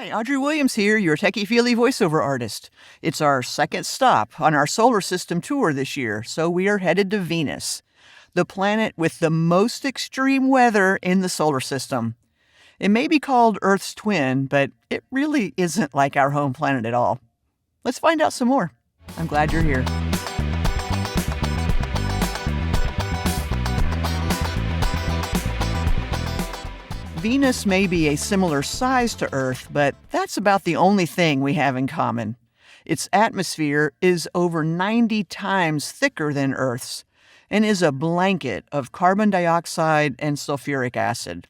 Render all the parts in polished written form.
Hi, Audrey Williams here, your techie-feely voiceover artist. It's our second stop on our solar system tour this year, so we are headed to Venus, the planet with the most extreme weather in the solar system. It may be called Earth's twin, but it really isn't like our home planet at all. Let's find out some more. I'm glad you're here. Venus may be a similar size to Earth, but that's about the only thing we have in common. Its atmosphere is over 90 times thicker than Earth's and is a blanket of carbon dioxide and sulfuric acid.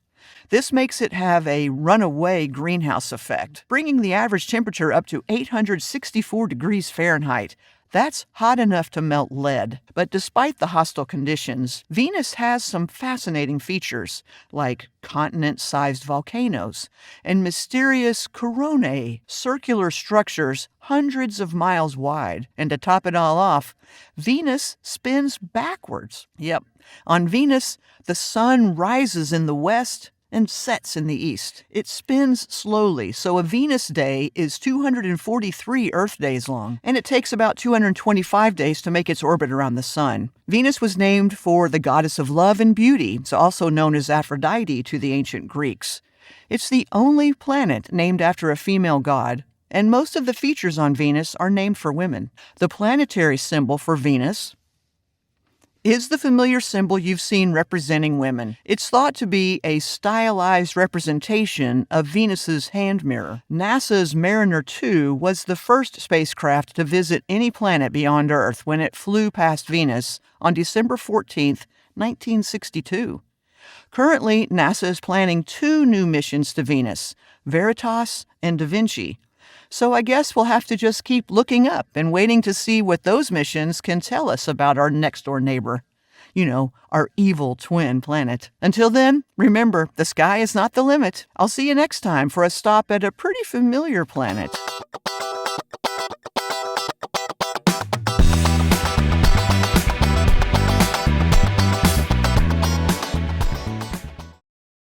This makes it have a runaway greenhouse effect, bringing the average temperature up to 864 degrees Fahrenheit. That's hot enough to melt lead. But despite the hostile conditions, Venus has some fascinating features, like continent-sized volcanoes and mysterious coronae, circular structures hundreds of miles wide. And to top it all off, Venus spins backwards. Yep, on Venus, the sun rises in the west and sets in the east. It spins slowly, so a Venus day is 243 Earth days long, and it takes about 225 days to make its orbit around the sun. Venus was named for the goddess of love and beauty. It's also known as Aphrodite to the ancient Greeks. It's the only planet named after a female god, and most of the features on Venus are named for women. The planetary symbol for Venus is the familiar symbol you've seen representing women. It's thought to be a stylized representation of Venus's hand mirror. NASA's Mariner 2 was the first spacecraft to visit any planet beyond Earth when it flew past Venus on December 14, 1962. Currently, NASA is planning 2 new missions to Venus, Veritas and Da Vinci. So I guess we'll have to just keep looking up and waiting to see what those missions can tell us about our next-door neighbor. You know, our evil twin planet. Until then, remember, the sky is not the limit. I'll see you next time for a stop at a pretty familiar planet.